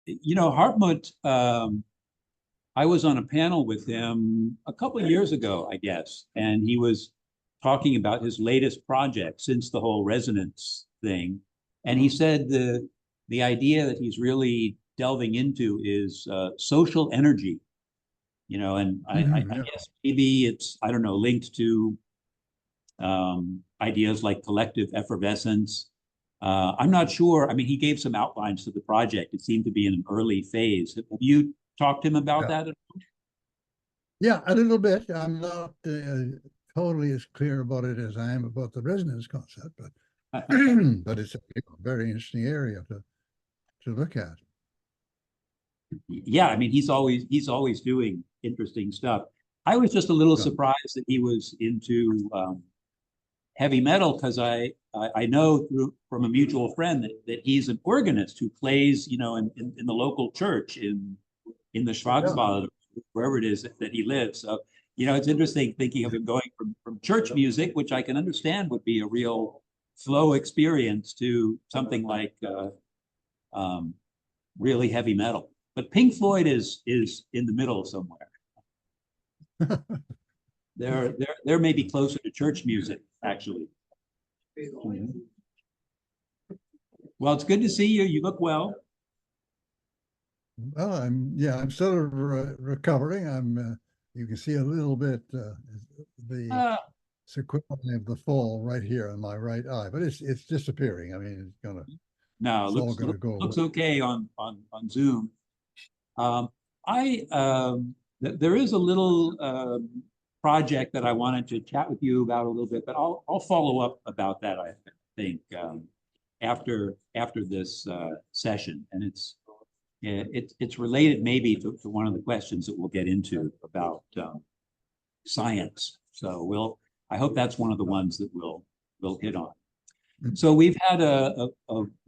you know, Hartmut, I was on a panel with him a couple of years ago, I guess, and he was talking about his latest project since the whole resonance thing. And he said the idea that he's really delving into is social energy, you know, and I guess maybe it's, I don't know, linked to ideas like collective effervescence. I'm not sure. I mean, he gave some outlines to the project. It seemed to be in an early phase. Have you talked to him about that? Yeah, a little bit. I'm not totally as clear about it as I am about the resonance concept, but but it's a very interesting area to look at. Yeah, I mean, he's always doing interesting stuff. I was just a little surprised that he was into heavy metal because I know from a mutual friend that he's an organist who plays, you know, in the local church in the Schwarzwald, wherever it is that he lives. So, you know, it's interesting thinking of him going from church music, which I can understand would be a real flow experience, to something like really heavy metal. But Pink Floyd is in the middle somewhere. They're maybe closer to church music, actually. Well, it's good to see you. You look well. Well, I'm still recovering. You can see a little bit the sequelae of the fall right here in my right eye, but it's disappearing. I mean, it's gonna. No, looks okay on Zoom. There is a little project that I wanted to chat with you about a little bit, but I'll follow up about that, I think, after this session, and it's related maybe to one of the questions that we'll get into about science. So I hope that's one of the ones that we'll hit on. So we've had a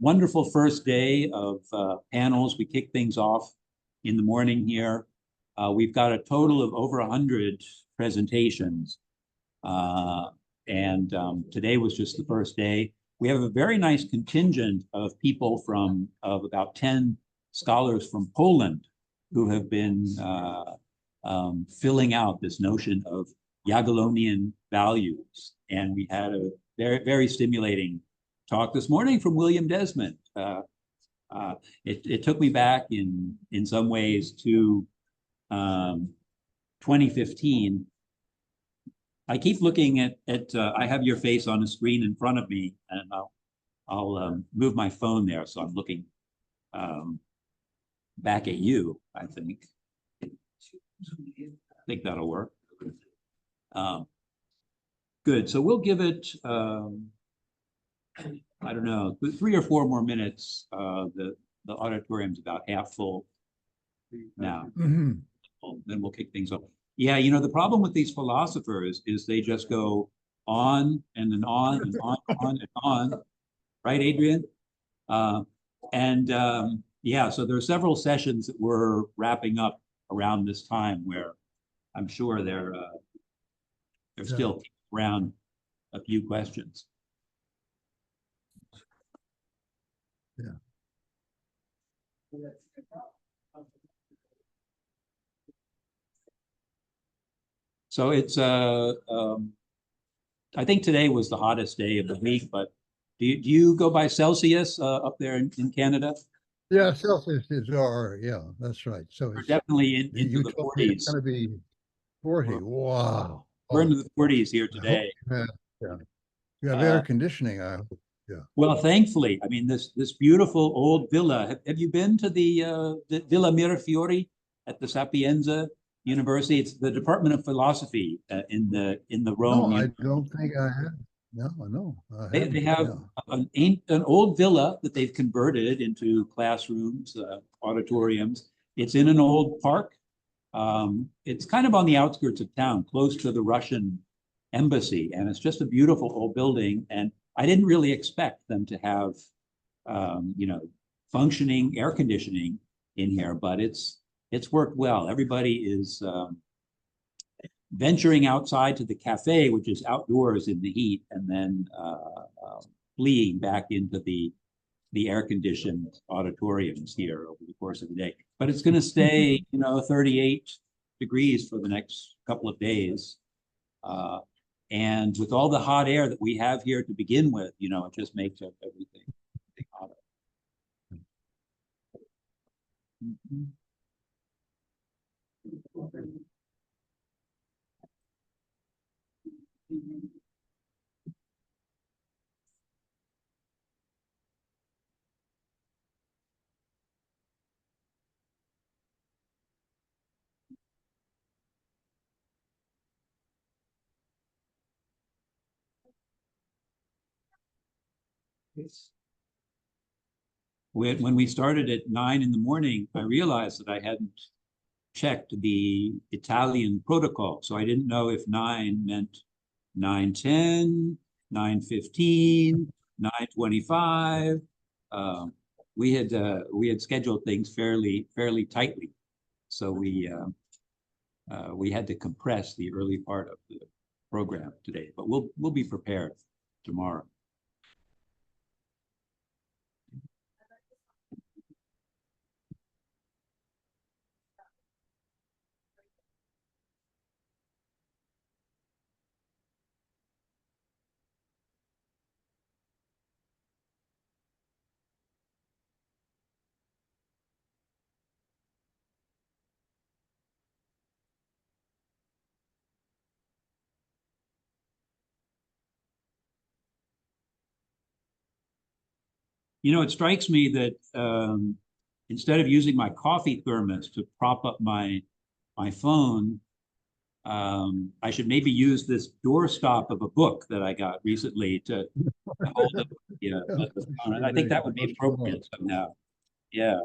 wonderful first day of panels. We kicked things off in the morning here. We've got a total of over 100 presentations. And today was just the first day. We have a very nice contingent of people of about 10 scholars from Poland who have been filling out this notion of Jagiellonian values. And we had a very, very stimulating talk this morning from William Desmond. It took me back in some ways to 2015. I keep looking at I have your face on a screen in front of me, and I'll move my phone there, so I'm looking back at you. I think that'll work. Good. So we'll give it I don't know, 3 or 4 more minutes. The auditorium's about half full now. Then we'll kick things off. Yeah, you know, the problem with these philosophers is they just go on and then on and on and on. Right, Adrian? Yeah, so there are several sessions that we're wrapping up around this time where I'm sure they're still around a few questions. Yeah. So it's I think today was the hottest day of the week, but do you go by Celsius up there in Canada? Yeah, Celsius yeah, that's right. So we're definitely into the 40s. It's going to be 40. Wow. We're into the 40s here today. You have air conditioning, I hope. Yeah. Well, thankfully, I mean, this beautiful old villa. Have you been to the Villa Mirafiori at the Sapienza University? It's the Department of Philosophy in the Rome. No, I don't think I have. No. They have an old villa that they've converted into classrooms, auditoriums. It's in an old park. It's kind of on the outskirts of town, close to the Russian embassy, and it's just a beautiful old building. And I didn't really expect them to have, you know, functioning air conditioning in here, but it's worked well. Everybody is venturing outside to the cafe, which is outdoors in the heat, and then fleeing back into the the air-conditioned auditoriums here over the course of the day. But it's going to stay, 38 degrees for the next couple of days. And with all the hot air that we have here to begin with, it just makes everything hotter. Mm-hmm. When we started at 9 in the morning, I realized that I hadn't checked the Italian protocol. So I didn't know if 9 meant 9:10, 9:15, 9:25. We had scheduled things fairly tightly, so we had to compress the early part of the program today. But we'll be prepared tomorrow. It strikes me that instead of using my coffee thermos to prop up my phone, I should maybe use this doorstop of a book that I got recently to hold up. Yeah, I think that would be appropriate somehow. Yeah,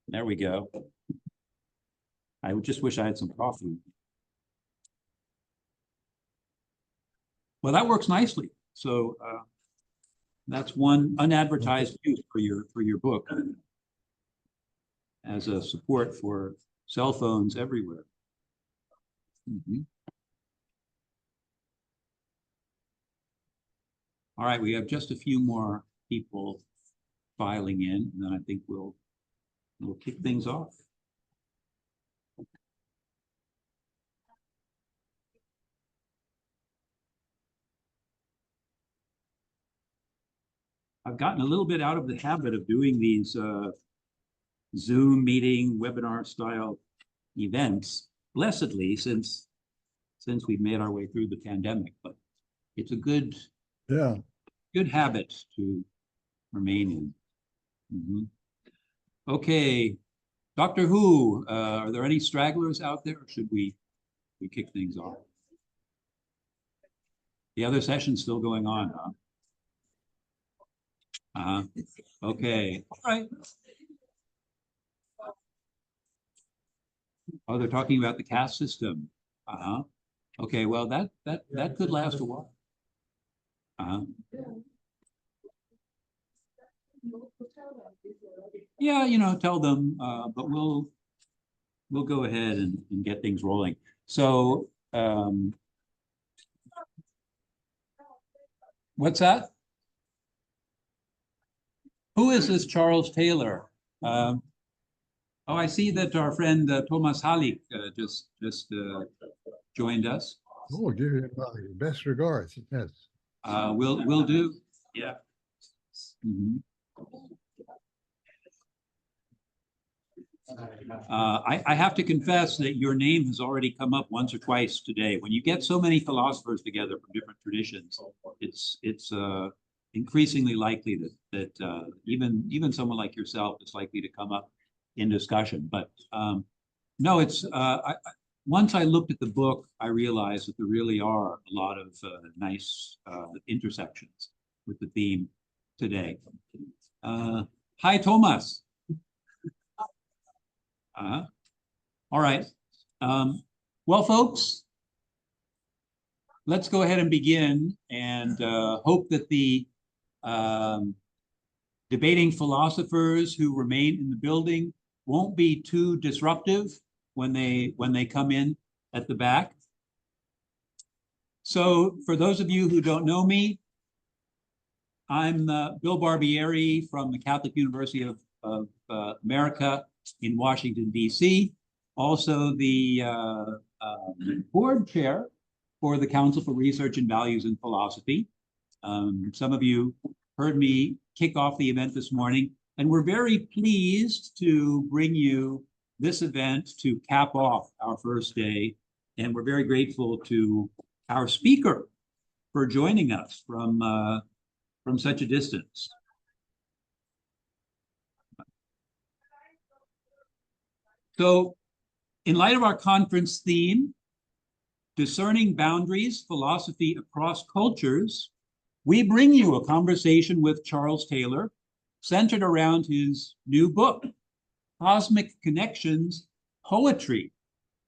there we go. I would just wish I had some coffee. Well, that works nicely. So that's one unadvertised use for your book as a support for cell phones everywhere. Mm-hmm. All right, we have just a few more people filing in, and then I think we'll kick things off. I've gotten a little bit out of the habit of doing these Zoom meeting, webinar style events, blessedly, since we've made our way through the pandemic. But it's a good habit to remain in. Mm-hmm. Okay, Doctor Who, are there any stragglers out there, or should we kick things off? The other session's still going on, huh? Okay, all right. Oh, they're talking about the caste system. Okay, well, that could last a while. Yeah, tell them, but we'll go ahead and get things rolling. So, what's that? Who is this Charles Taylor? Oh, I see that our friend Thomas Halik just joined us. Oh, give you my best regards. Yes. We'll do. Yeah. Mm-hmm. I have to confess that your name has already come up once or twice today. When you get so many philosophers together from different traditions, it's increasingly likely that even someone like yourself is likely to come up in discussion. But no, it's once I looked at the book, I realized that there really are a lot of nice intersections with the theme today. Hi, Thomas. All right. Well, folks, let's go ahead and begin and hope that the debating philosophers who remain in the building won't be too disruptive when they come in at the back. So for those of you who don't know me, I'm Bill Barbieri from the Catholic University of America in Washington, D.C. Also the board chair for the Council for Research in Values and Philosophy. Some of you heard me kick off the event this morning, and we're very pleased to bring you this event to cap off our first day. And we're very grateful to our speaker for joining us from such a distance. So, in light of our conference theme, Discerning Boundaries, Philosophy Across Cultures, we bring you a conversation with Charles Taylor centered around his new book, Cosmic Connections, Poetry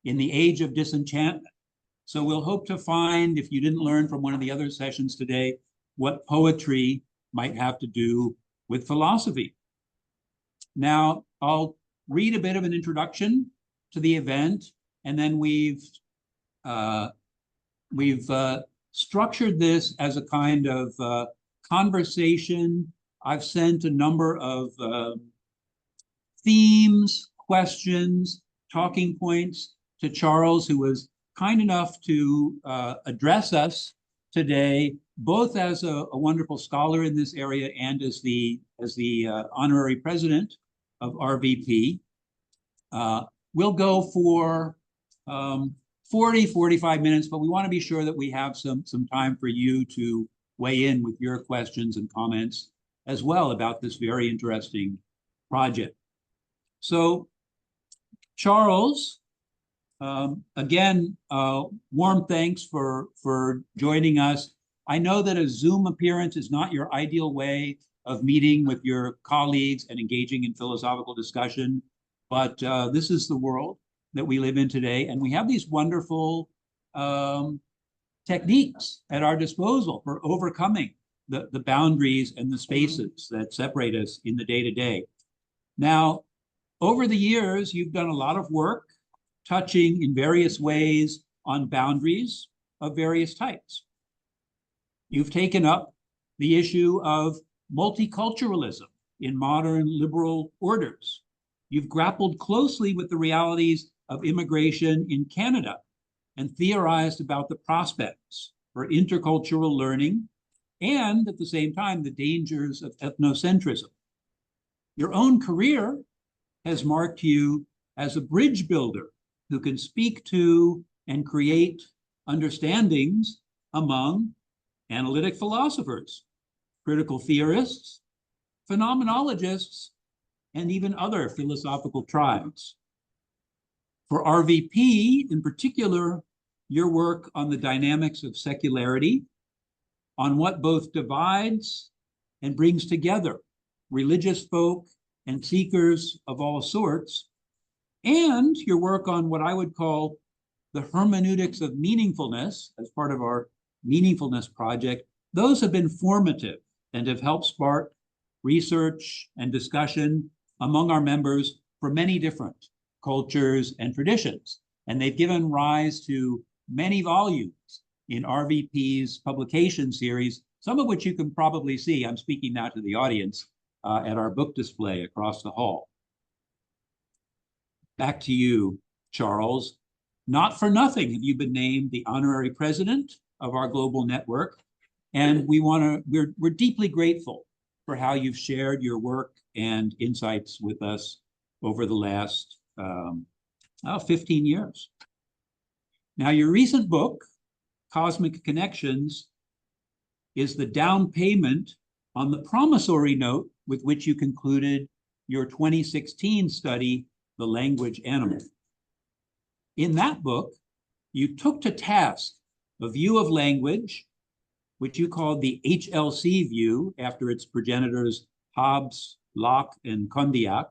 in the Age of Disenchantment. So we'll hope to find, if you didn't learn from one of the other sessions today, what poetry might have to do with philosophy. Now, I'll read a bit of an introduction to the event, and then we've structured this as a kind of conversation. I've sent a number of themes, questions, talking points to Charles, who was kind enough to address us today, both as a wonderful scholar in this area and as the honorary president of RVP. We'll go for 45 minutes, but we want to be sure that we have some time for you to weigh in with your questions and comments as well about this very interesting project. So, Charles, again, warm thanks for joining us. I know that a Zoom appearance is not your ideal way of meeting with your colleagues and engaging in philosophical discussion, but this is the world that we live in today, and we have these wonderful techniques at our disposal for overcoming the boundaries and the spaces that separate us in the day-to-day. Now, over the years, you've done a lot of work touching in various ways on boundaries of various types. You've taken up the issue of multiculturalism in modern liberal orders. You've grappled closely with the realities of immigration in Canada and theorized about the prospects for intercultural learning and, at the same time, the dangers of ethnocentrism. Your own career has marked you as a bridge builder who can speak to and create understandings among analytic philosophers, critical theorists, phenomenologists, and even other philosophical tribes. For RVP, in particular, your work on the dynamics of secularity, on what both divides and brings together religious folk and seekers of all sorts, and your work on what I would call the hermeneutics of meaningfulness as part of our meaningfulness project, those have been formative and have helped spark research and discussion among our members for many different cultures and traditions. And they've given rise to many volumes in RVP's publication series, some of which you can probably see. I'm speaking now to the audience at our book display across the hall. Back to you, Charles. Not for nothing have you been named the honorary president of our global network. And we're deeply grateful for how you've shared your work and insights with us over the last 15 years. Now, your recent book, Cosmic Connections, is the down payment on the promissory note with which you concluded your 2016 study, The Language Animal. In that book, you took to task a view of language, which you called the HLC view after its progenitors Hobbes, Locke, and Condillac,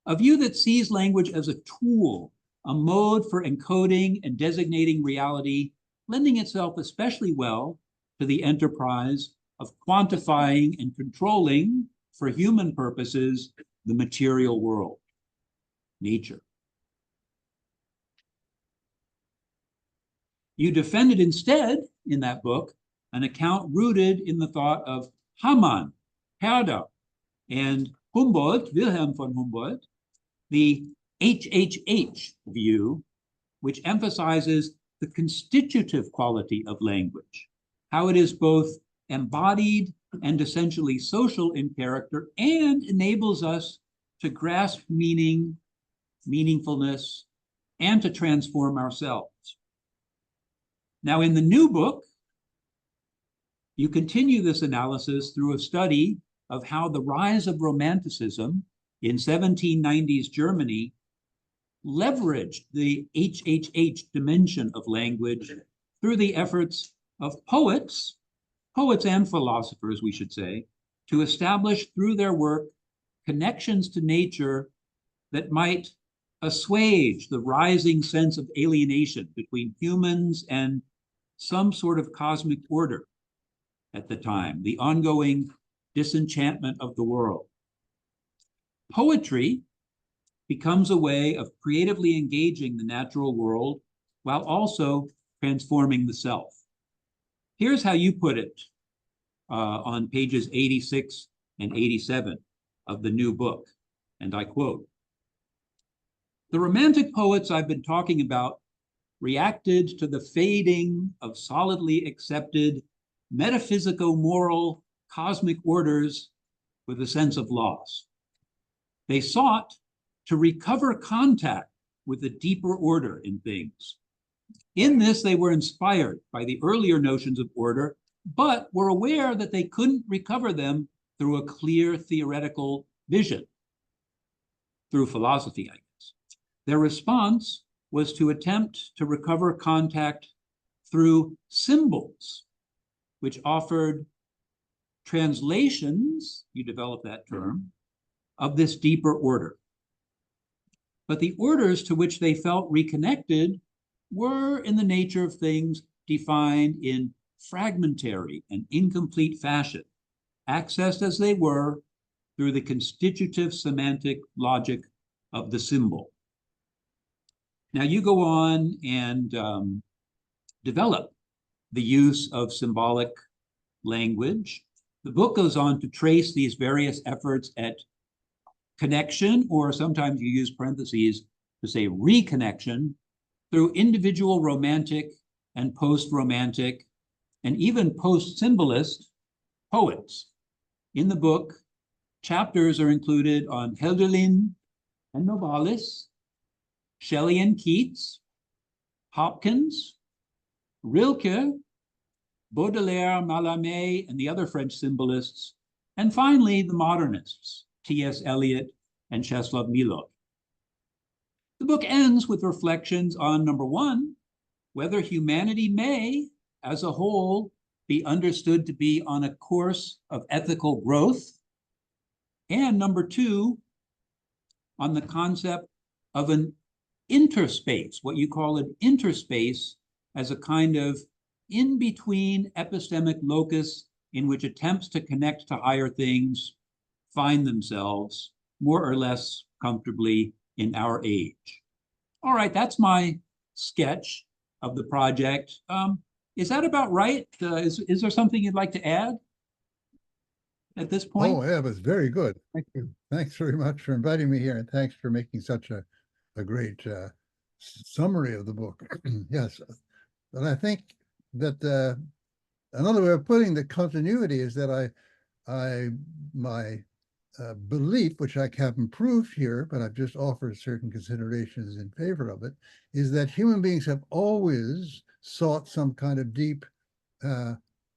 a view that sees language as a tool, a mode for encoding and designating reality, lending itself especially well to the enterprise of quantifying and controlling, for human purposes, the material world, nature. You defended instead, in that book, an account rooted in the thought of Hamann, Herder, and Humboldt, Wilhelm von Humboldt, the HHH view, which emphasizes the constitutive quality of language, how it is both embodied and essentially social in character and enables us to grasp meaning, meaningfulness, and to transform ourselves. Now, in the new book, you continue this analysis through a study of how the rise of Romanticism in 1790s Germany leveraged the HHH dimension of language through the efforts of poets and philosophers, we should say, to establish through their work connections to nature that might assuage the rising sense of alienation between humans and some sort of cosmic order at the time, the ongoing disenchantment of the world. Poetry becomes a way of creatively engaging the natural world while also transforming the self. Here's how you put it on pages 86 and 87 of the new book, and I quote, "The Romantic poets I've been talking about reacted to the fading of solidly accepted metaphysico-moral cosmic orders with a sense of loss. They sought to recover contact with a deeper order in things. In this, they were inspired by the earlier notions of order, but were aware that they couldn't recover them through a clear theoretical vision, through philosophy, I guess. Their response was to attempt to recover contact through symbols, which offered translations, you develop that term, of this deeper order. But the orders to which they felt reconnected were in the nature of things defined in fragmentary and incomplete fashion, accessed as they were through the constitutive semantic logic of the symbol." Now you go on and develop the use of symbolic language. The book goes on to trace these various efforts at connection, or sometimes you use parentheses to say reconnection, through individual romantic and post-romantic and even post-symbolist poets. In the book, chapters are included on Hölderlin and Novalis, Shelley and Keats, Hopkins, Rilke, Baudelaire, Mallarmé, and the other French symbolists, and finally the modernists, T.S. Eliot and Czeslaw Milosz. The book ends with reflections on, number one, whether humanity may, as a whole, be understood to be on a course of ethical growth, and number two, on the concept of an interspace, what you call an interspace as a kind of in-between epistemic locus in which attempts to connect to higher things find themselves more or less comfortably in our age. All right, that's my sketch of the project. Is that about right? Is there something you'd like to add at this point? Oh, yeah, it was very good. Thank you. Thanks very much for inviting me here, and thanks for making such a great summary of the book. Yes, but I think that another way of putting the continuity is that my belief, which I haven't proved here, but I've just offered certain considerations in favor of it, is that human beings have always sought some kind of deep,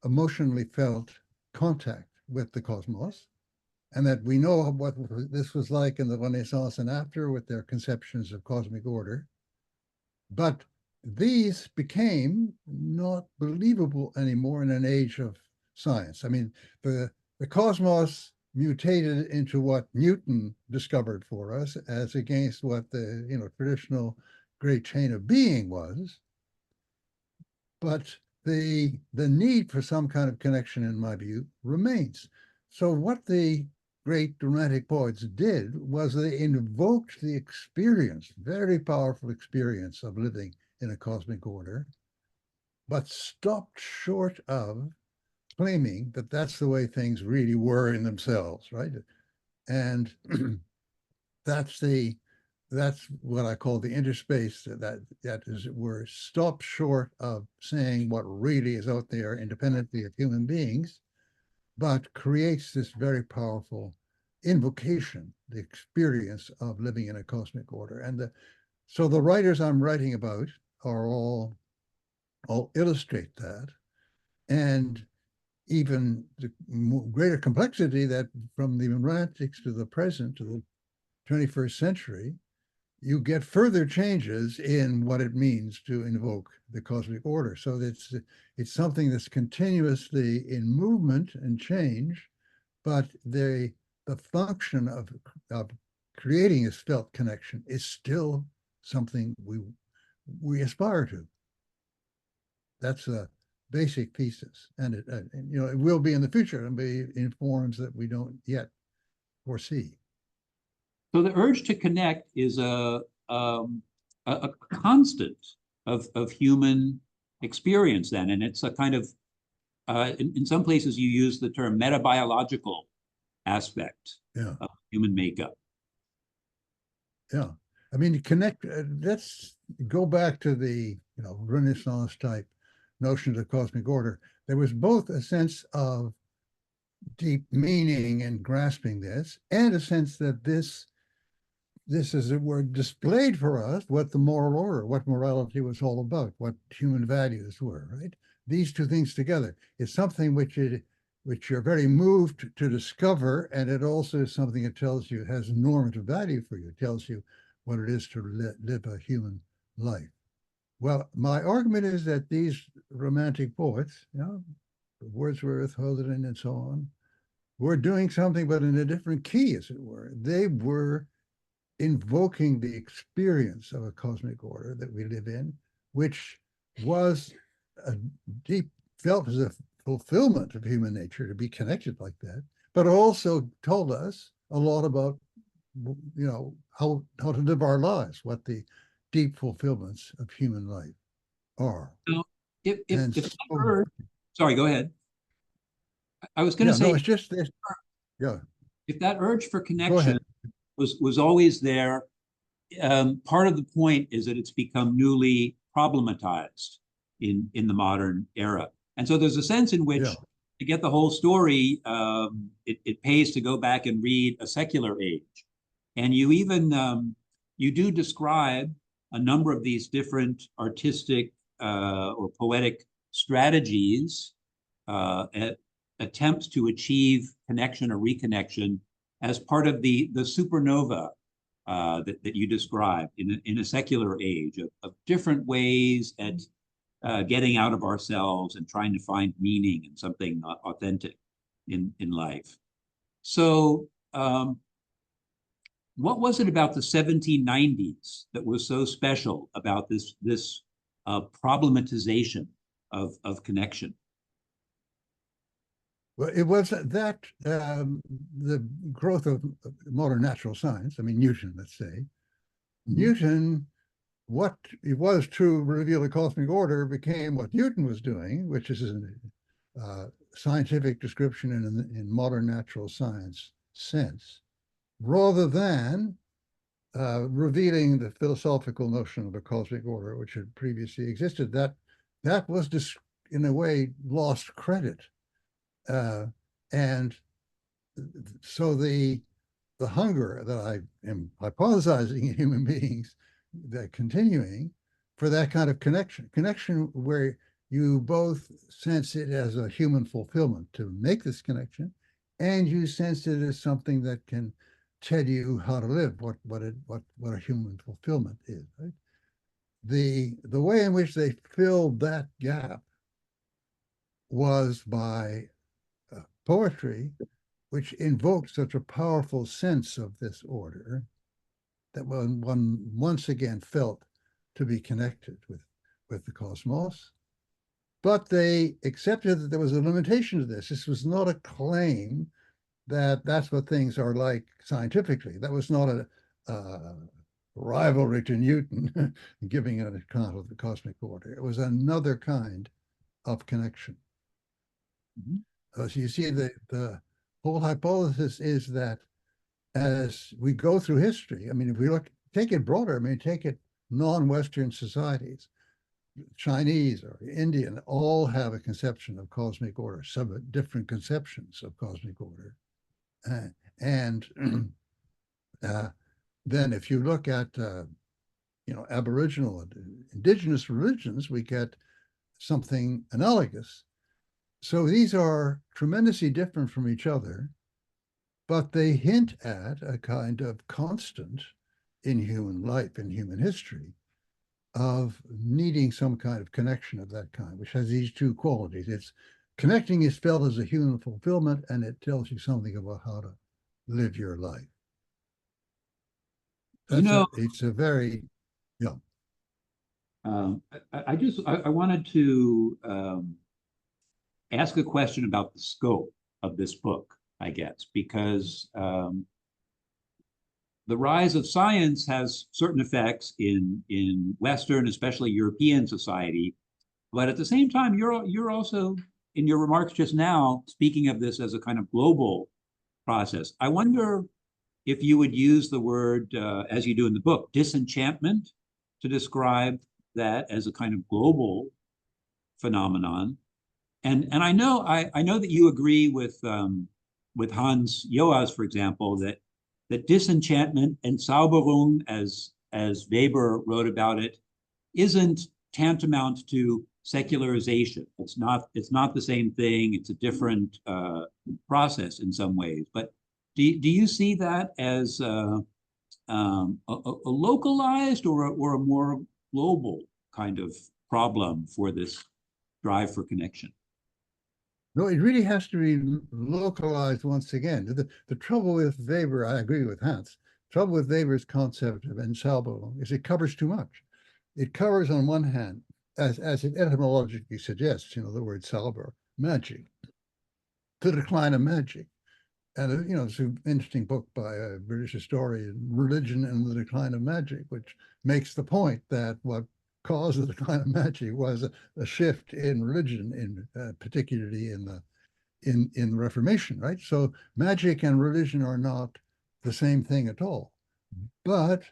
emotionally felt contact with the cosmos, and that we know what this was like in the Renaissance and after with their conceptions of cosmic order. But these became not believable anymore in an age of science. I mean, the cosmos mutated into what Newton discovered for us, as against what the traditional great chain of being was. But the need for some kind of connection, in my view, remains. So what the great Romantic poets did was they invoked the experience, very powerful experience of living in a cosmic order, but stopped short of claiming that that's the way things really were in themselves, right? And that's what I call the interspace that is we're stopped short of saying what really is out there independently of human beings, but creates this very powerful invocation, the experience of living in a cosmic order. And so the writers I'm writing about are all illustrate that. And even the greater complexity that from the romantics to the present to the 21st century, you get further changes in what it means to invoke the cosmic order. So it's something that's continuously in movement and change, but the function of creating this felt connection is still something we aspire to. That's a basic thesis, and it will be in the future and be in forms that we don't yet foresee. So the urge to connect is a constant of human experience then, and it's a kind of, in some places you use the term metabiological aspect of human makeup. Yeah. I mean, connect, let's go back to the, Renaissance type notions of cosmic order. There was both a sense of deep meaning in grasping this, and a sense that this as it were displayed for us what the moral order, what morality was all about, what human values were, right? These two things together is something which you're very moved to discover, and it also is something that tells you has normative value for you. It tells you what it is to live a human life. Well, my argument is that these romantic poets, Wordsworth, Hölderlin, and so on, were doing something, but in a different key, as it were. They were invoking the experience of a cosmic order that we live in, which was a deep felt as a fulfillment of human nature to be connected like that, but also told us a lot about, how to live our lives, what the deep fulfillments of human life are. Now, if sorry, go ahead. I was going to say, no, it's just this. Yeah. If that urge for connection was always there, part of the point is that it's become newly problematized in the modern era. And so there's a sense in which to get the whole story, it pays to go back and read a secular age. And you even, you do describe a number of these different artistic or poetic strategies, attempts to achieve connection or reconnection as part of the supernova that you described in a secular age of different ways at getting out of ourselves and trying to find meaning and something authentic in life. So what was it about the 1790s that was so special about this problematization of connection? Well, it was that the growth of modern natural science. I mean, Newton, let's say. Newton, what it was to reveal the cosmic order became what Newton was doing, which is a scientific description in modern natural science sense, rather than revealing the philosophical notion of a cosmic order, which had previously existed. That was just, in a way, lost credit. And so the hunger that I am hypothesizing in human beings, that continuing for that kind of connection where you both sense it as a human fulfillment to make this connection, and you sense it as something that can tell you how to live, what a human fulfillment is. Right? The way in which they filled that gap was by poetry, which invoked such a powerful sense of this order that one once again felt to be connected with the cosmos. But they accepted that there was a limitation to this. This was not a claim that that's what things are like scientifically. That was not a rivalry to Newton giving an account of the cosmic order. It was another kind of connection. So you see, the whole hypothesis is that as we go through history, I mean, if we take it broader, I mean, take it non-Western societies, Chinese or Indian, all have a conception of cosmic order, some different conceptions of cosmic order. And then if you look at, Aboriginal and indigenous religions, we get something analogous. So these are tremendously different from each other, but they hint at a kind of constant in human life, in human history, of needing some kind of connection of that kind, which has these two qualities. It's connecting is felt as a human fulfillment, and it tells you something about how to live your life. It's a very, yeah. I wanted to ask a question about the scope of this book, I guess, because the rise of science has certain effects in Western, especially European society. But at the same time, you're also, in your remarks just now, speaking of this as a kind of global process. I wonder if you would use the word, as you do in the book, disenchantment, to describe that as a kind of global phenomenon. And I know that you agree with Hans Joas, for example, that disenchantment and Zauberung, as Weber wrote about it, isn't tantamount to secularization. It's not the same thing. It's a different process in some ways. But do you see that as a localized or a more global kind of problem for this drive for connection? No, it really has to be localized once again. The trouble with Weber, I agree with Hans, trouble with Weber's concept of ensemble is it covers too much. It covers on one hand, as it etymologically suggests, the word salver, magic, the decline of magic. And, it's an interesting book by a British historian, Religion and the Decline of Magic, which makes the point that what caused the decline of magic was a shift in religion, particularly in the Reformation, right? So magic and religion are not the same thing at all. But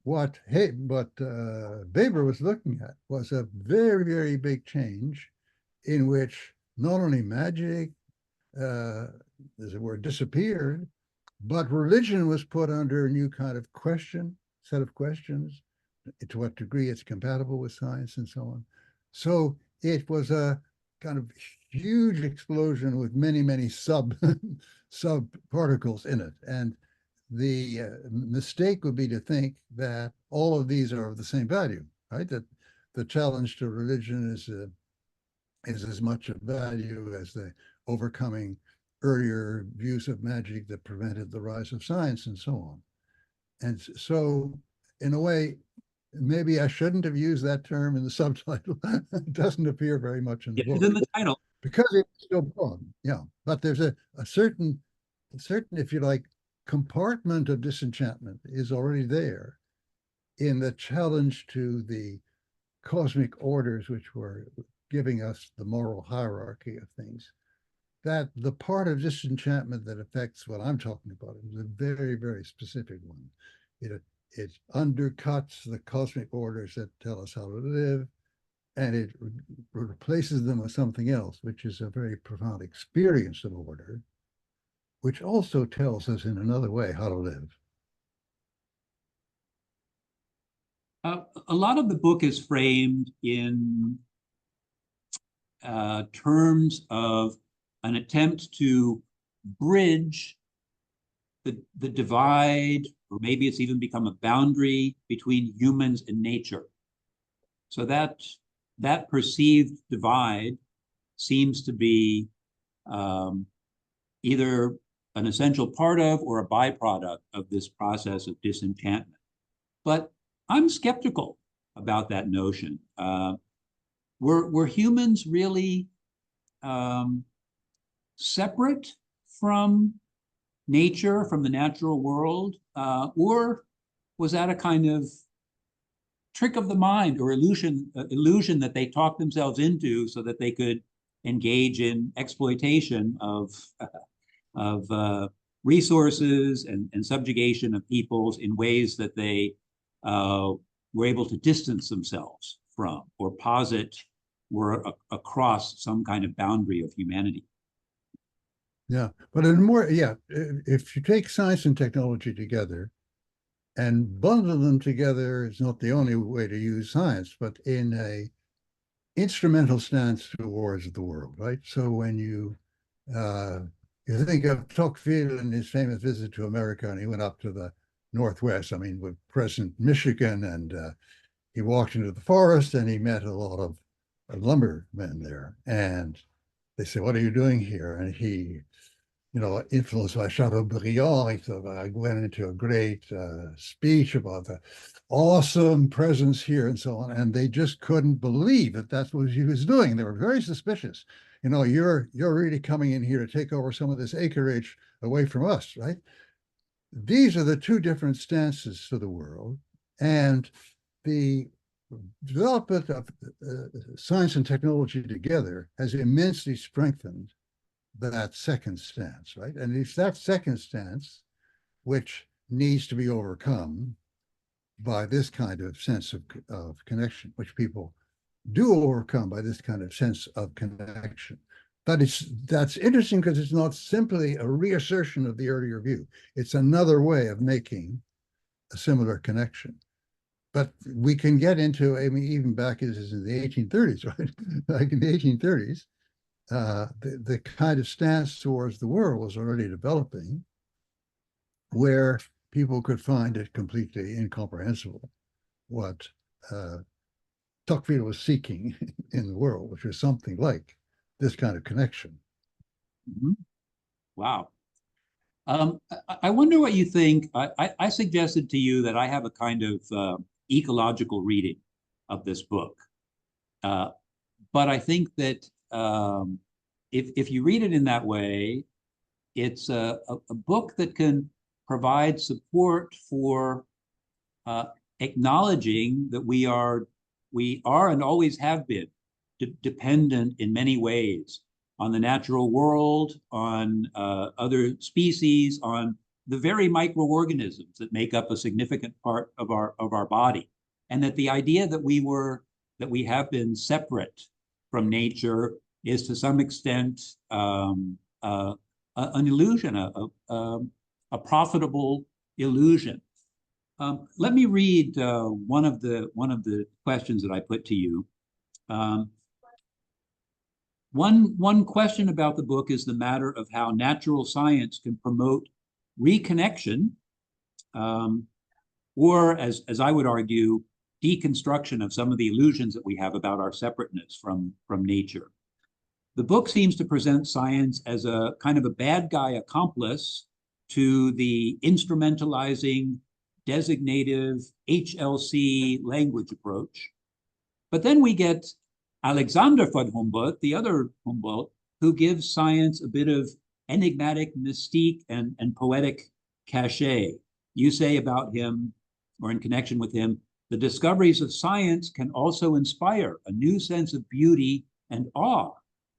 what Weber was looking at was a very, very big change in which not only magic, as it were, disappeared, but religion was put under a new kind of set of questions, to what degree it's compatible with science and so on. So it was a kind of huge explosion with many, many sub particles in it. And the mistake would be to think that all of these are of the same value, right? That the challenge to religion is as much a value as the overcoming earlier views of magic that prevented the rise of science and so on. And so, in a way, maybe I shouldn't have used that term in the subtitle. It doesn't appear very much in the book. It's in the title. Because it's still broad, yeah. But there's a certain, if you like, compartment of disenchantment is already there in the challenge to the cosmic orders which were giving us the moral hierarchy of things. That the part of disenchantment that affects what I'm talking about is a very, very specific one. It undercuts the cosmic orders that tell us how to live, and it replaces them with something else, which is a very profound experience of order, which also tells us in another way how to live. A lot of the book is framed in terms of an attempt to bridge the divide, or maybe it's even become a boundary between humans and nature. So that perceived divide seems to be either an essential part of or a byproduct of this process of disenchantment. But I'm skeptical about that notion. Were humans really separate from nature, from the natural world, or was that a kind of trick of the mind or illusion that they talked themselves into so that they could engage in exploitation of resources and subjugation of peoples in ways that they were able to distance themselves from or posit were across some kind of boundary of humanity. Yeah, but in more, yeah, if you take science and technology together and bundle them together, is not the only way to use science, but in a instrumental stance towards the world, right? So when you think of Tocqueville and his famous visit to America, and he went up to the Northwest, I mean, with President Michigan, and he walked into the forest and he met a lot of lumbermen there. And they said, "What are you doing here?" And he, influenced by Chateaubriand, I went into a great speech about the awesome presence here and so on. And they just couldn't believe that that's what he was doing. They were very suspicious. You're really coming in here to take over some of this acreage away from us, right? These are the two different stances to the world. And the development of science and technology together has immensely strengthened that second stance, right? And it's that second stance which needs to be overcome by this kind of sense of connection, which people do overcome by this kind of sense of connection. But that's interesting because it's not simply a reassertion of the earlier view. It's another way of making a similar connection. But we can get into, I mean, even back in the 1830s, right? Back in the 1830s, the kind of stance towards the world was already developing, where people could find it completely incomprehensible what Tocqueville was seeking in the world, which was something like this kind of connection. Mm-hmm. Wow. I wonder what you think. I suggested to you that I have a kind of ecological reading of this book. But I think that if you read it in that way, it's a book that can provide support for acknowledging that we are and always have been dependent in many ways on the natural world, on other species, on the very microorganisms that make up a significant part of our body, and that the idea that we have been separate from nature is to some extent an illusion, a profitable illusion. Let me read one of the questions that I put to you. One question about the book is the matter of how natural science can promote reconnection, or as I would argue, deconstruction of some of the illusions that we have about our separateness from nature. The book seems to present science as a kind of a bad guy accomplice to the instrumentalizing, designative HLC language approach. But then we get Alexander von Humboldt, the other Humboldt, who gives science a bit of enigmatic mystique and poetic cachet. You say about him, or in connection with him, the discoveries of science can also inspire a new sense of beauty and awe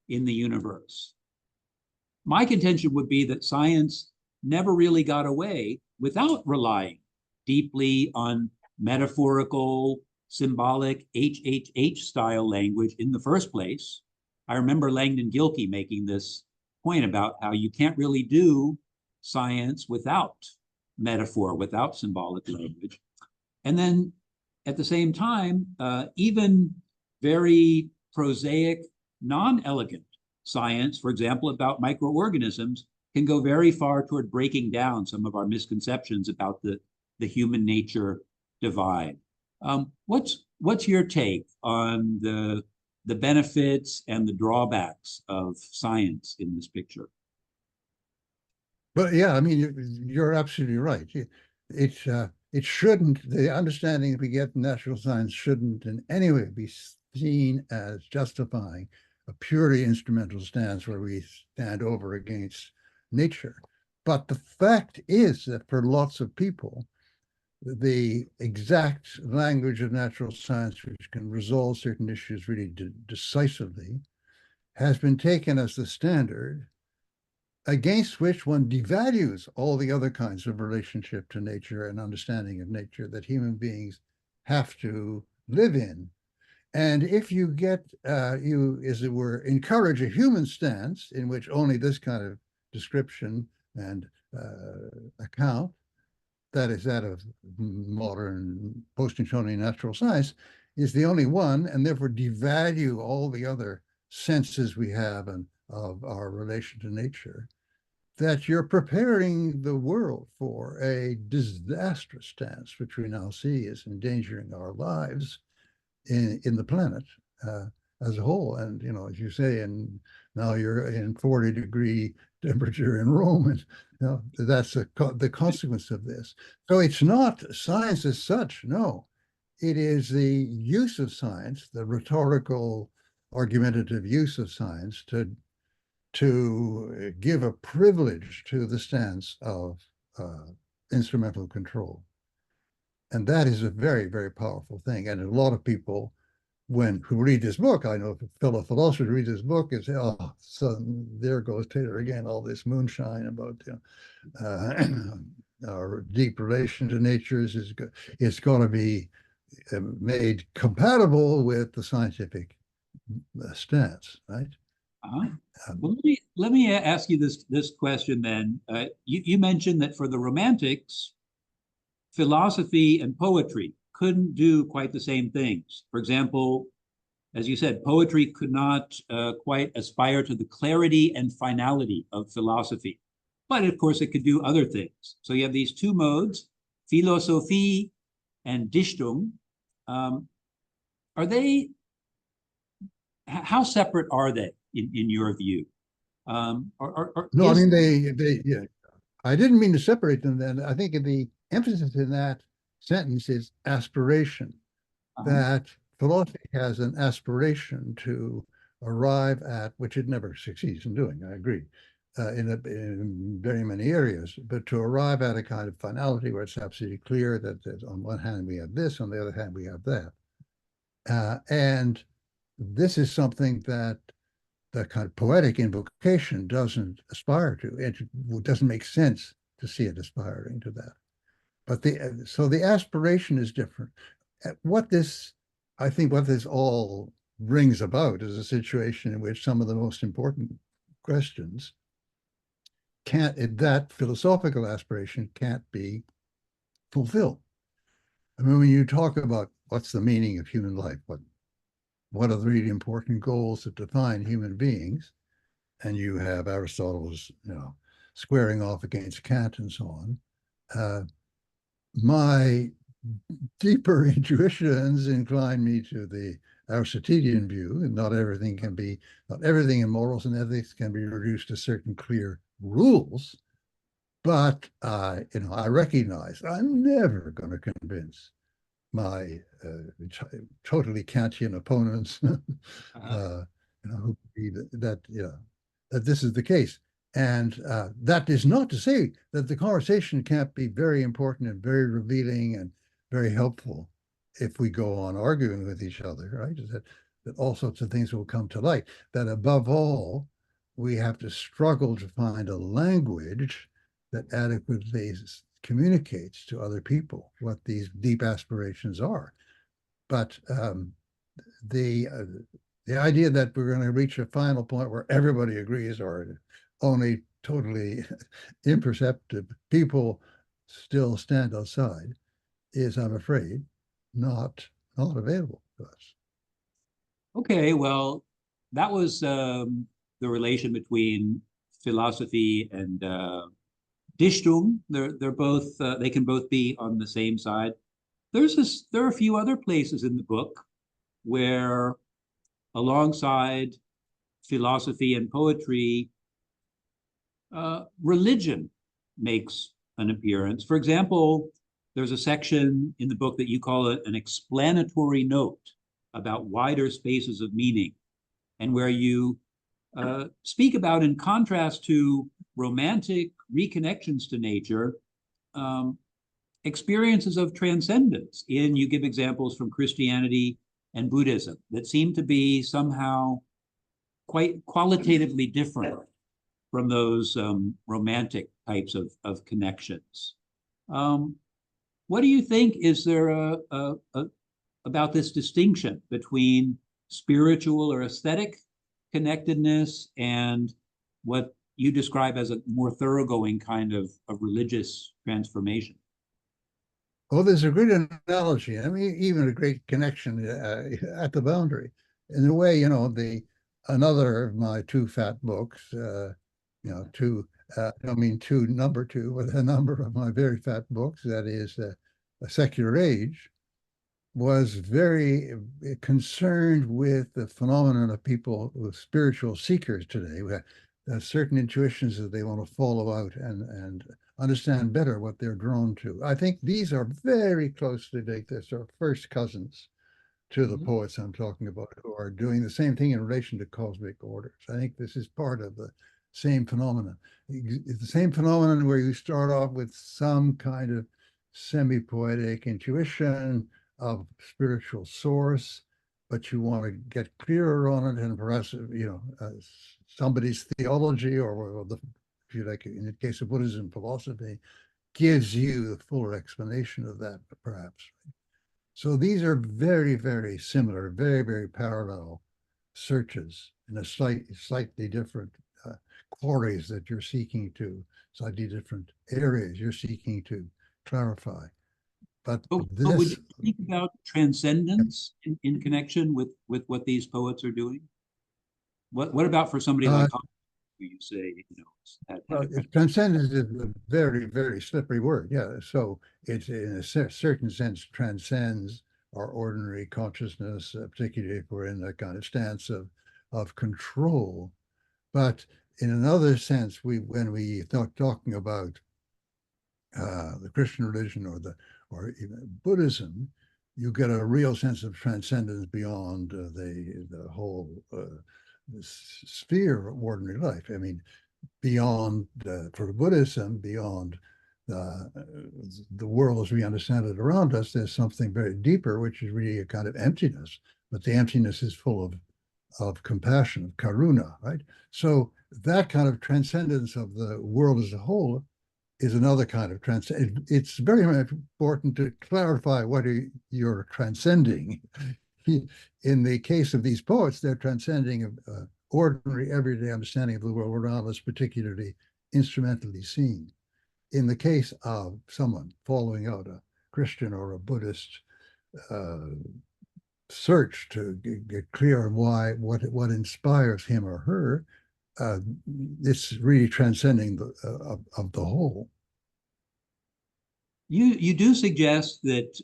in the universe. My contention would be that science never really got away without relying deeply on metaphorical, symbolic HHH style language in the first place. I remember Langdon Gilkey making this point about how you can't really do science without metaphor, without symbolic language. And then at the same time, even very prosaic, non-elegant science, for example, about microorganisms, can go very far toward breaking down some of our misconceptions about the human nature divide. What's your take on the benefits and the drawbacks of science in this picture? But yeah, I mean, you're absolutely right. It shouldn't, the understanding that we get in natural science shouldn't in any way be seen as justifying a purely instrumental stance where we stand over against nature. But the fact is that for lots of people, the exact language of natural science, which can resolve certain issues really decisively, has been taken as the standard against which one devalues all the other kinds of relationship to nature and understanding of nature that human beings have to live in. And if you get, you, as it were, encourage a human stance in which only this kind of description and account, that is that of modern post-Newtonian natural science, is the only one, and therefore devalue all the other senses we have and of our relation to nature, that you're preparing the world for a disastrous stance, which we now see is endangering our lives in the planet as a whole. And, you know, as you say, and now you're in 40-degree temperature in Rome, and you know, that's the consequence of this. So it's not science as such, no. It is the use of science, the rhetorical, argumentative use of science to give a privilege to the stance of instrumental control. And that is a very, very powerful thing. And a lot of people, who read this book, I know fellow philosophers read this book and say, oh, so there goes Taylor again, all this moonshine about our deep relation to nature is going to be made compatible with the scientific stance, right? Uh-huh. Well, let me ask you this question then. You mentioned that for the Romantics, philosophy and poetry couldn't do quite the same things. For example, as you said, poetry could not quite aspire to the clarity and finality of philosophy, but of course it could do other things. So you have these two modes, Philosophie and Dichtung. Are they? How separate are they in your view? No, I mean they yeah. I didn't mean to separate them. Then I think the emphasis in that sentence is aspiration. That philosophy has an aspiration to arrive at, which it never succeeds in doing. I agree, in very many areas, but to arrive at a kind of finality where it's absolutely clear that on one hand we have this, on the other hand we have that, and this is something that the kind of poetic invocation doesn't aspire to. It doesn't make sense to see it aspiring to that. But so the aspiration is different. I think what this all brings about is a situation in which some of the most important questions that philosophical aspiration can't be fulfilled. I mean, when you talk about what's the meaning of human life, what are the really important goals that define human beings, and you have Aristotle's, squaring off against Kant and so on. My deeper intuitions incline me to the Aristotelian view, and not everything in morals and ethics can be reduced to certain clear rules. But I recognize I'm never going to convince my totally Kantian opponents, who believe that this is the case. And that is not to say that the conversation can't be very important and very revealing and very helpful if we go on arguing with each other, right? That all sorts of things will come to light. That above all, we have to struggle to find a language that adequately communicates to other people what these deep aspirations are. But the idea that we're going to reach a final point where everybody agrees, or only totally imperceptive people still stand outside, is, I'm afraid, not available to us. Okay, well, that was the relation between philosophy and Dichtung. They're both they can both be on the same side. There are a few other places in the book where, alongside philosophy and poetry, religion makes an appearance. For example, there's a section in the book that you call it an explanatory note about wider spaces of meaning, and where you speak about, in contrast to romantic reconnections to nature, experiences of transcendence. You give examples from Christianity and Buddhism that seem to be somehow quite qualitatively different from those romantic types of connections. What do you think is there about this distinction between spiritual or aesthetic connectedness and what you describe as a more thoroughgoing kind of religious transformation? Well, there's a great analogy. I mean, even a great connection at the boundary. In a way, another of my two fat books, I don't mean number two, but a number of my very fat books, that is A Secular Age, was very concerned with the phenomenon of people with spiritual seekers today, who have certain intuitions that they want to follow out and understand better what they're drawn to. I think these are very closely linked. They're sort of first cousins to the poets I'm talking about, who are doing the same thing in relation to cosmic orders. I think this is part of the same phenomenon. It's the same phenomenon where you start off with some kind of semi-poetic intuition of spiritual source, but you want to get clearer on it, and perhaps somebody's theology, or if you like, in the case of Buddhism, philosophy, gives you the fuller explanation of that, perhaps. So these are very, very similar, very, very parallel searches in a slightly different quarries that you're seeking to, slightly different areas you're seeking to clarify. But would you think about transcendence in connection with what these poets are doing? What about for somebody like you say, transcendence is a very, very slippery word. Yeah. So it, in a certain sense, transcends our ordinary consciousness, particularly if we're in that kind of stance of control. But in another sense, when we start talking about the Christian religion or even Buddhism, you get a real sense of transcendence beyond the whole sphere of ordinary life. I mean, beyond for Buddhism, beyond the world as we understand it around us, there's something very deeper, which is really a kind of emptiness. But the emptiness is full of compassion, of karuna, right? So that kind of transcendence of the world as a whole is another kind of transcendence. It's very important to clarify what you're transcending. In the case of these poets, they're transcending ordinary, everyday understanding of the world around us, particularly instrumentally seen. In the case of someone following out a Christian or a Buddhist search to get clear on what inspires him or her, it's really transcending of the whole. You do suggest that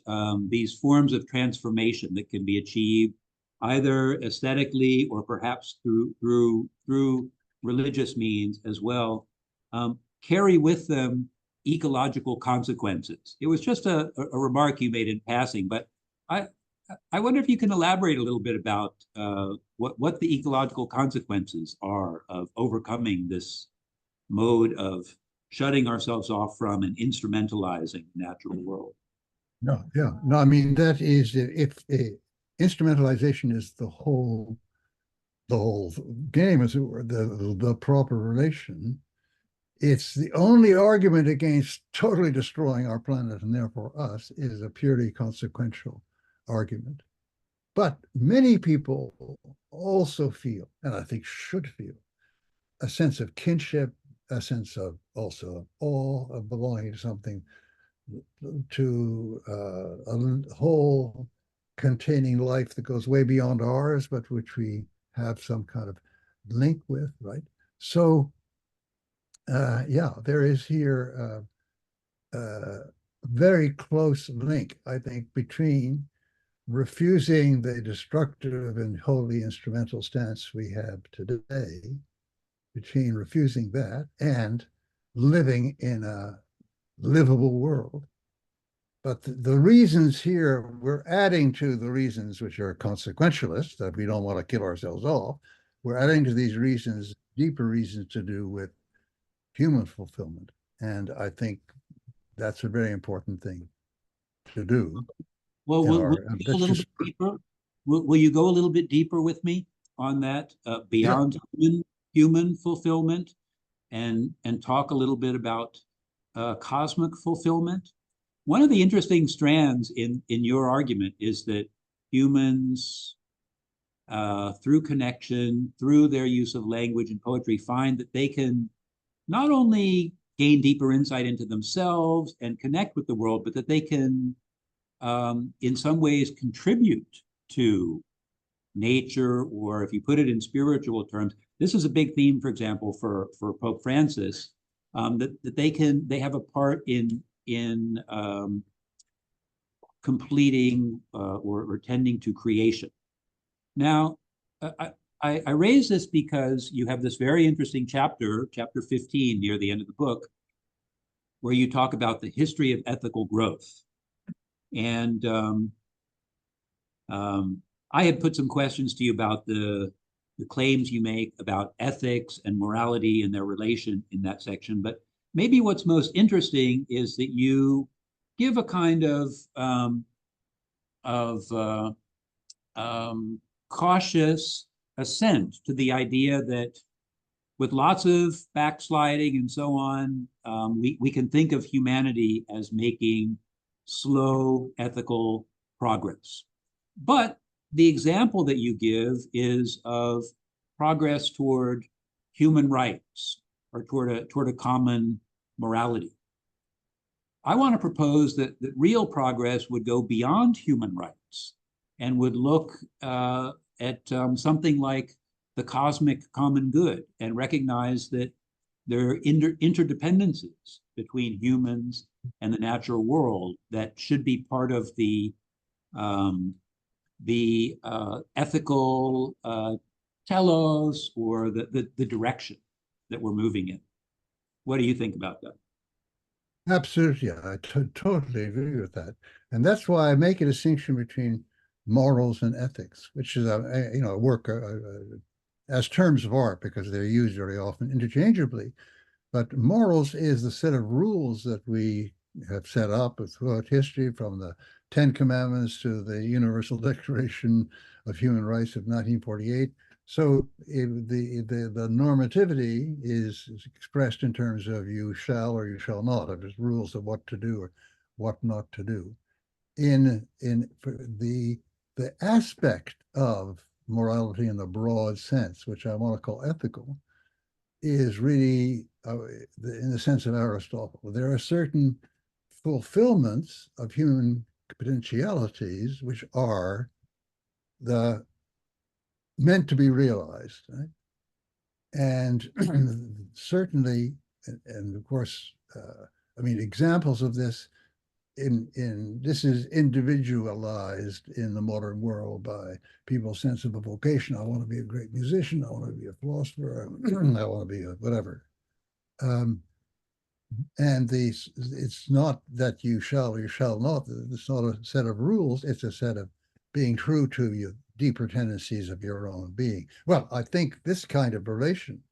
these forms of transformation that can be achieved either aesthetically or perhaps through religious means as well carry with them ecological consequences. It was just a remark you made in passing, but I wonder if you can elaborate a little bit about what the ecological consequences are of overcoming this mode of shutting ourselves off from and instrumentalizing the natural world. No, I mean, that is, if instrumentalization is the whole game, as it were, the proper relation, it's the only argument against totally destroying our planet and therefore us is a purely consequential argument. But many people also feel, and I think should feel, a sense of kinship, a sense of also awe of belonging to something, to a whole containing life that goes way beyond ours, but which we have some kind of link with, right? So, there is here a very close link, I think, between refusing the destructive and wholly instrumental stance we have today, between refusing that and living in a livable world. But the reasons here, we're adding to the reasons which are consequentialist, that we don't want to kill ourselves off. We're adding to these reasons, deeper reasons to do with human fulfillment. And I think that's a very important thing to do. Well, will you go a little bit deeper? Will you go a little bit deeper with me? on that, beyond human fulfillment, and talk a little bit about cosmic fulfillment. One of the interesting strands in your argument is that humans, through connection, through their use of language and poetry, find that they can not only gain deeper insight into themselves and connect with the world, but that they can, in some ways, contribute to nature, or if you put it in spiritual terms, this is a big theme, for example, for Pope Francis, that they have a part in completing or tending to creation. Now, I raise this because you have this very interesting chapter 15, near the end of the book, where you talk about the history of ethical growth. And I had put some questions to you about the claims you make about ethics and morality and their relation in that section. But maybe what's most interesting is that you give a kind of cautious assent to the idea that with lots of backsliding and so on, we can think of humanity as making slow ethical progress. But the example that you give is of progress toward human rights, or toward a common morality. I want to propose that real progress would go beyond human rights and would look at something like the cosmic common good, and recognize that there are interdependencies between humans and the natural world that should be part of the ethical telos, or the direction that we're moving in. What do you think about that? Absolutely, I totally agree with that, and that's why I make a distinction between morals and ethics, which is a work as terms of art, because they're used very often interchangeably. But morals is the set of rules that we have set up throughout history, from the Ten Commandments to the Universal Declaration of Human Rights of 1948. So the normativity is expressed in terms of you shall or you shall not, of just rules of what to do or what not to do. For the aspect of morality in the broad sense, which I want to call ethical, is really in the sense of Aristotle. There are certain fulfillments of human potentialities which are meant to be realized, right? And certainly, and of course, examples of this this is individualized in the modern world by people's sense of a vocation. I want to be a great musician. I want to be a philosopher. I want to be a whatever. And it's not that you shall or you shall not. It's not a set of rules. It's a set of being true to your deeper tendencies of your own being. Well, I think this kind of relation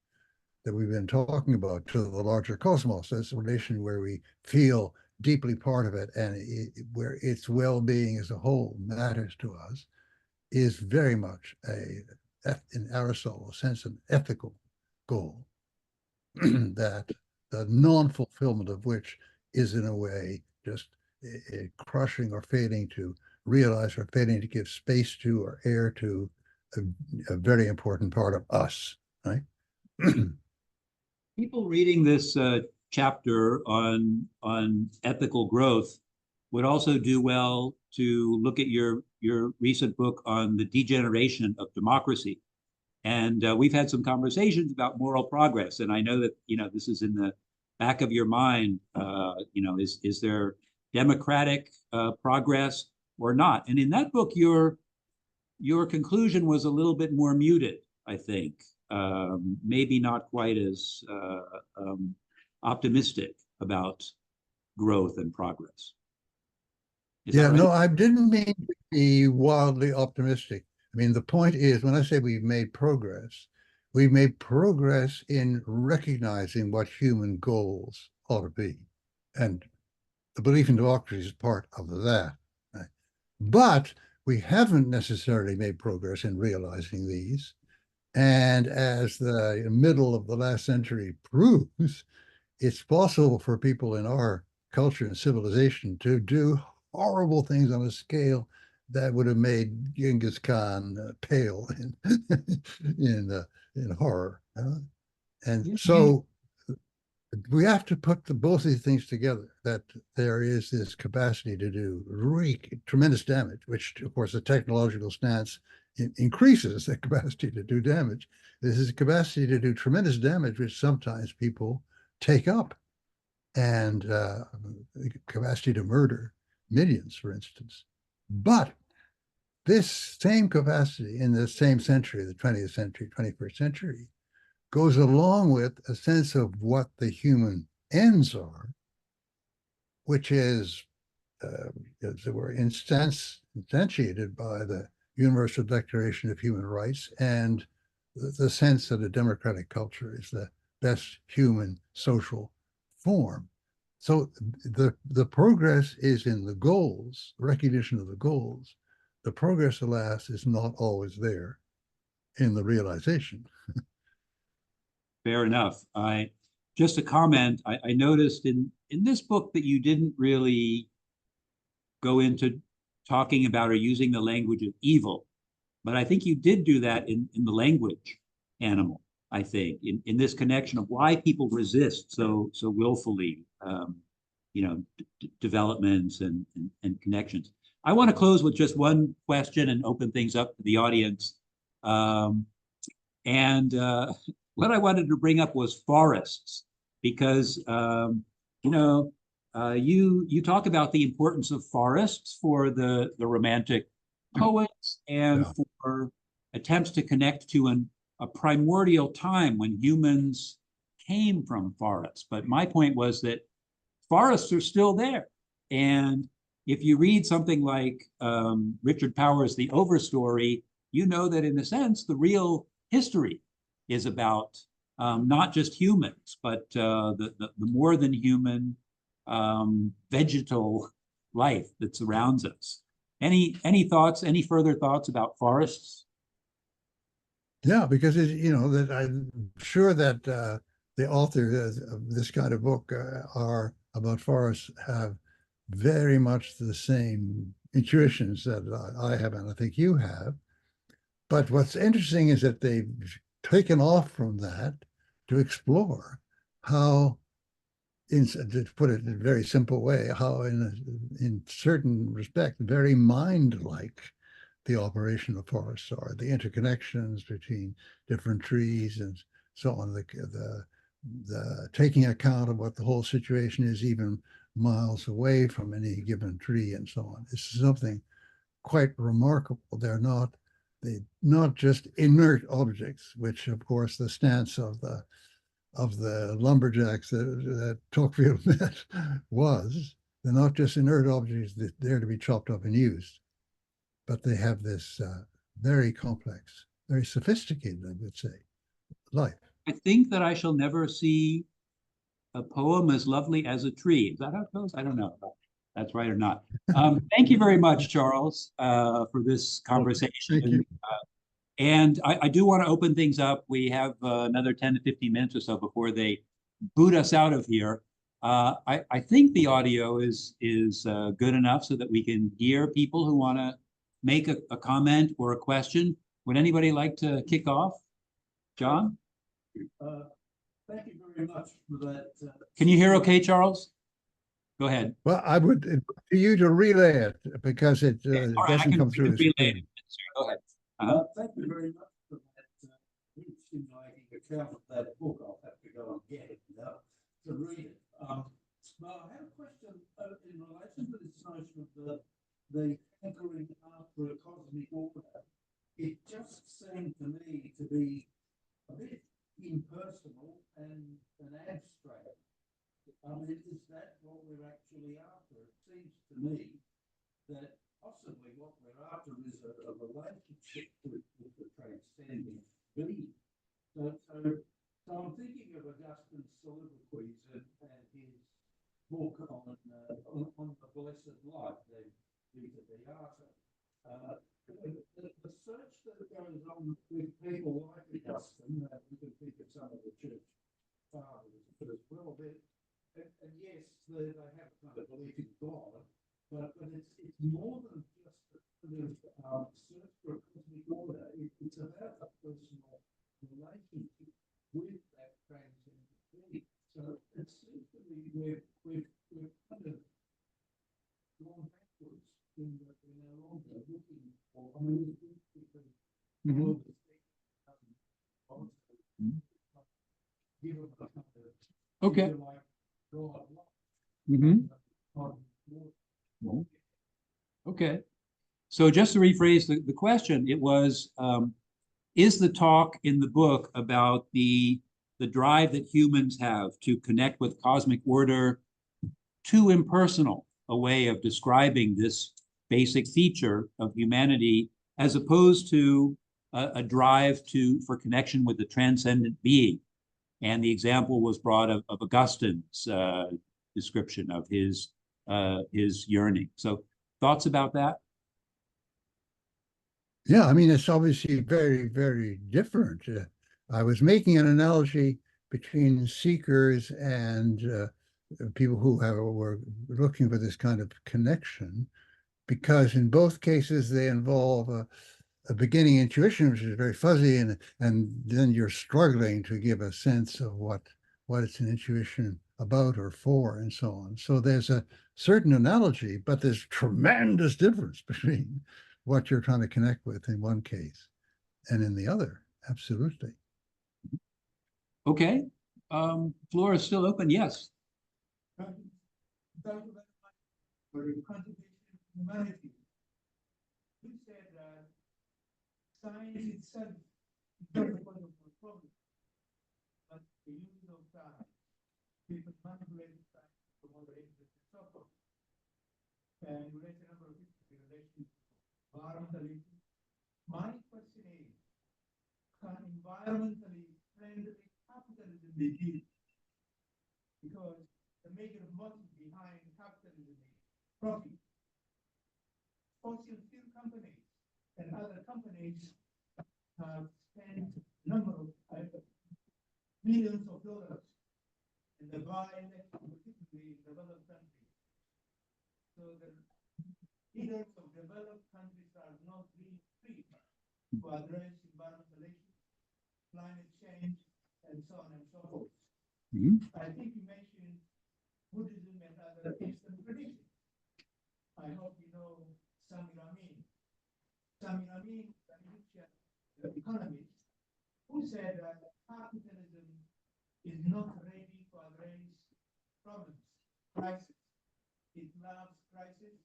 that we've been talking about to the larger cosmos, this relation where we feel deeply part of it, and where its well-being as a whole matters to us, is very much in Aristotle's sense, an ethical goal that the non-fulfillment of which is in a way just crushing or failing to realize, or failing to give space to or air to a very important part of us, right? People reading this chapter on ethical growth would also do well to look at your recent book on the degeneration of democracy. And we've had some conversations about moral progress, and I know that this is in the back of your mind. Is there democratic progress or not? And in that book, your conclusion was a little bit more muted, I think. Maybe not quite as optimistic about growth and progress. Yeah, right? No, I didn't mean to be wildly optimistic. I mean, the point is, when I say we've made progress in recognizing what human goals ought to be. And the belief in democracy is part of that. Right? But we haven't necessarily made progress in realizing these. And as the middle of the last century proves, it's possible for people in our culture and civilization to do horrible things on a scale that would have made Genghis Khan pale in horror. And so we have to put both of these things together, that there is this capacity to do tremendous damage, which, of course, the technological stance increases the capacity to do damage. This is a capacity to do tremendous damage, which sometimes people take up, and capacity to murder millions, for instance. But this same capacity in the same century, the 20th century, 21st century, goes along with a sense of what the human ends are, which is, as it were, instantiated by the Universal Declaration of Human Rights and the sense that a democratic culture is the best human social form. So the progress is in the goals, recognition of the goals. The progress, alas, is not always there in the realization. Fair enough. Just a comment. I noticed in this book that you didn't really go into talking about or using the language of evil, but I think you did do that in the language animal. I think in this connection of why people resist so willfully, developments and connections. I want to close with just one question and open things up to the audience. And what I wanted to bring up was forests, because you talk about the importance of forests for the romantic poets and for attempts to connect to a primordial time when humans came from forests. But my point was that forests are still there, and if you read something like Richard Powers' The Overstory, you know that in a sense the real history is about not just humans, but the more than human vegetal life that surrounds us. Any thoughts? Any further thoughts about forests? Yeah, because that I'm sure that the authors of this kind of book are about forests have very much the same intuitions that I have, and I think you have. But what's interesting is that they've taken off from that to explore how, to put it in a very simple way, how in certain respect, very mind-like the operation of forests are, the interconnections between different trees and so on, the taking account of what the whole situation is even miles away from any given tree and so on. It's something quite remarkable. They're not just inert objects, which of course the stance of the lumberjacks that Tocqueville met was. They're not just inert objects that they're to be chopped up and used, but they have this very complex, very sophisticated, I would say, life. I think that I shall never see a poem as lovely as a tree. Is that how it goes? I don't know if that's right or not. Thank you very much, Charles, for this conversation. Thank you. And I do want to open things up. We have another 10 to 15 minutes or so before they boot us out of here. I think the audio is good enough so that we can hear people who want to make a comment or a question. Would anybody like to kick off? John? Thank you very much for that. Can you hear okay, Charles? Go ahead. Well, I would to you to relay it because it doesn't come through. Go ahead. Thank you very much for that stimulating account of that book. I'll have to go and get it now to read it. Now, I have a question in relation to this notion of the hankering after a cosmic order. It just seemed to me to be a bit impersonal and abstract. I mean, is that what we're actually after? It seems to me that possibly what we're after is a relationship with the transcending being. So I'm thinking of Augustine's soliloquies and his book on the blessed life, the Vita Beata. The search that goes on with people like Augustine, we can think of some of the church fathers, but as well, and yes, they have a kind of belief in God, but it's more than just a sort of search for a cosmic order. It's about a personal relationship with that transcendent being. So it seems to me we've kind of gone backwards in our longer looking for. I mean, it's because the world is give them a kind of, Okay. like God. Mhm. Okay. So just to rephrase the question, it was, is the talk in the book about the drive that humans have to connect with cosmic order too impersonal a way of describing this basic feature of humanity, as opposed to a drive for connection with the transcendent being? And the example was brought of Augustine's description of his yearning. So thoughts about that? Yeah, I mean, it's obviously very, very different. I was making an analogy between seekers and people who were looking for this kind of connection, because in both cases they involve a beginning intuition, which is very fuzzy, and then you're struggling to give a sense of what it's an intuition about or for, and so on. So there's a certain analogy, but there's tremendous difference between what you're trying to connect with in one case and in the other. Absolutely. Okay. Floor is still open. Yes. For the contribution of humanity, we said that science itself is not a wonderful problem, but the use of time, people manipulate time to moderate the suffer. And you raise a number of issues in relation to environmentalism. My question is, can environmentally friendly capitalism be built? Because the major motive behind capitalism is profit. Fossil fuel companies and other companies have spent a number of millions of dollars in the buying, particularly in developed countries. So the leaders of developed countries are not being free to address environmental issues, climate change, and so on and so forth. Mhm. I think you mentioned Buddhism and other Eastern traditions. I hope you know Sami Ramin. Sami Ramin, an Egyptian economist, who said that capitalism is not ready to address problems, crisis. It loves crisis.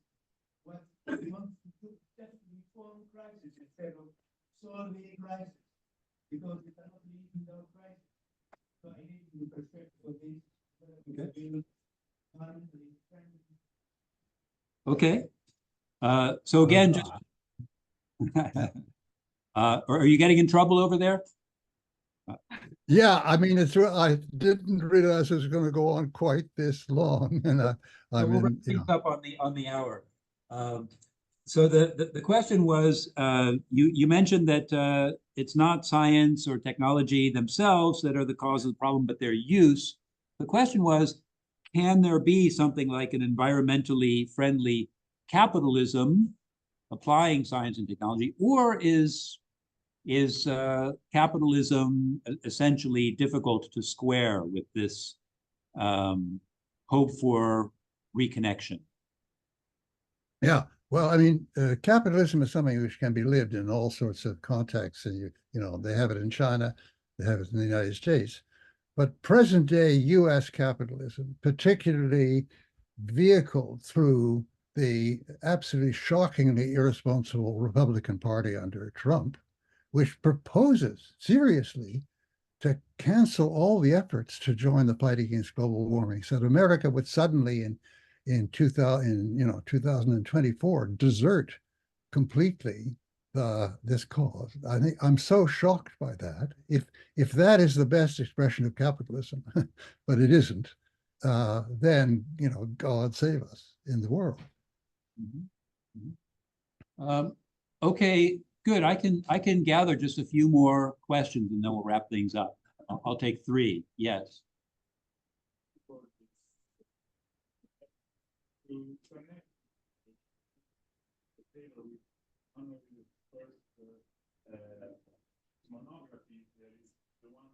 What it wants to do is just reform crisis instead of solving crisis, because it cannot live without crisis. So I need the perspective of this. Okay. So again, just are you getting in trouble over there? Yeah, I mean, I didn't realize it was going to go on quite this long, and So I'm we'll in, wrap things up on the hour. So the question was, you mentioned that it's not science or technology themselves that are the cause of the problem, but their use. The question was, can there be something like an environmentally friendly capitalism applying science and technology, or is capitalism essentially difficult to square with this hope for reconnection? Yeah. Well, I mean, capitalism is something which can be lived in all sorts of contexts, and you know, they have it in China, they have it in the United States, but present day U.S. capitalism, particularly vehicled through the absolutely shockingly irresponsible Republican Party under Trump, which proposes seriously to cancel all the efforts to join the fight against global warming, so that America would suddenly in 2024 desert completely this cause. I think I'm so shocked by that. If that is the best expression of capitalism, but it isn't, then God save us in the world. Mm-hmm. Mm-hmm. Okay, Good. I can gather just a few more questions and then we'll wrap things up. I'll take three. Yes. To connect the table with one of the first monographies, there is the one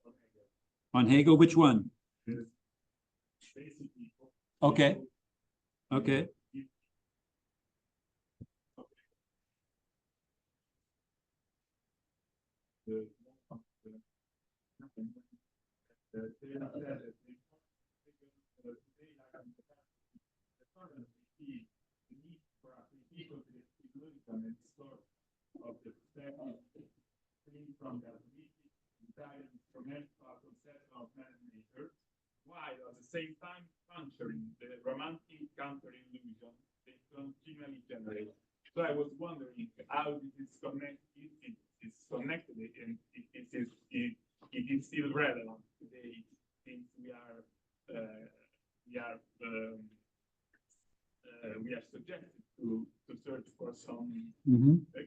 on Hegel. On Hegel, which one? Basically, Okay. Okay. From the entire instrumental conception of man-nature, while at the same time puncturing the romantic counter-illusion they continually generate. So I was wondering how this is connected, if it is connected, and if it is still relevant today, since we are subjected to search for some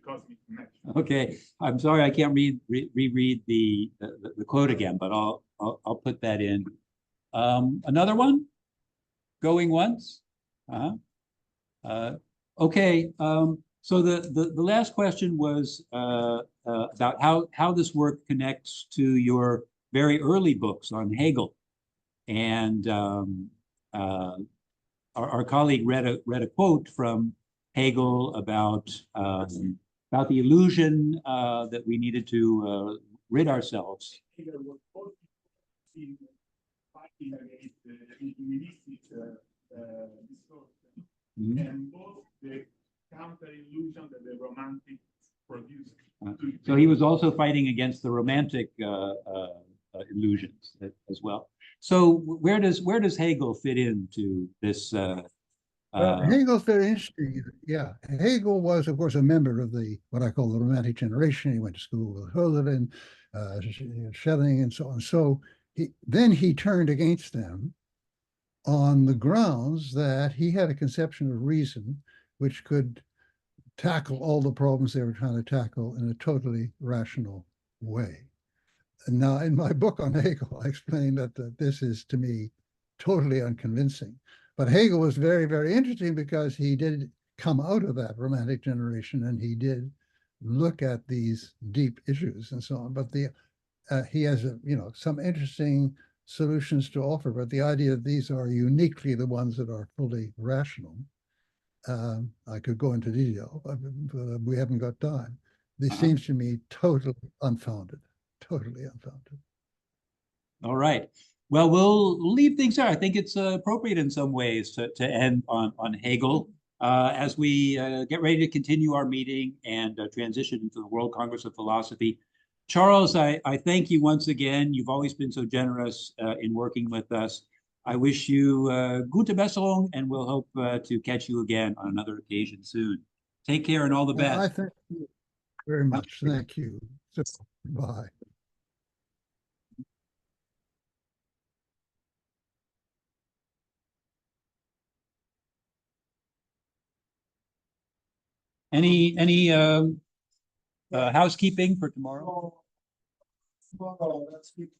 cosmic match. Okay, I'm sorry I can't reread the quote again, but I'll put that in. Another one, going once. Okay. So the last question was about how this work connects to your very early books on Hegel, and our colleague read a quote from Hegel about the illusion that we needed to rid ourselves. Hegel was both fighting against the humanistic distortion and both the counter-illusion that the romantic produced. So he was also fighting against the romantic illusions as well. So where does Hegel fit into this? Hegel's very interesting. Yeah, Hegel was, of course, a member of what I call the Romantic generation. He went to school with Hölderlin, Schelling, and so on. So then he turned against them on the grounds that he had a conception of reason which could tackle all the problems they were trying to tackle in a totally rational way. And now, in my book on Hegel, I explain that this is, to me, totally unconvincing. But Hegel was very, very interesting because he did come out of that Romantic generation and he did look at these deep issues and so on. But he has some interesting solutions to offer. But the idea that these are uniquely the ones that are fully rational, I could go into detail, but we haven't got time. This seems to me totally unfounded. Totally unfounded. All right. Well, we'll leave things there. I think it's appropriate in some ways to end on Hegel as we get ready to continue our meeting and transition into the World Congress of Philosophy. Charles, I thank you once again. You've always been so generous in working with us. I wish you gute Besserung, and we'll hope to catch you again on another occasion soon. Take care and all the best. I thank you very much. Thank you. Bye. Any housekeeping for tomorrow? Tomorrow, let's keep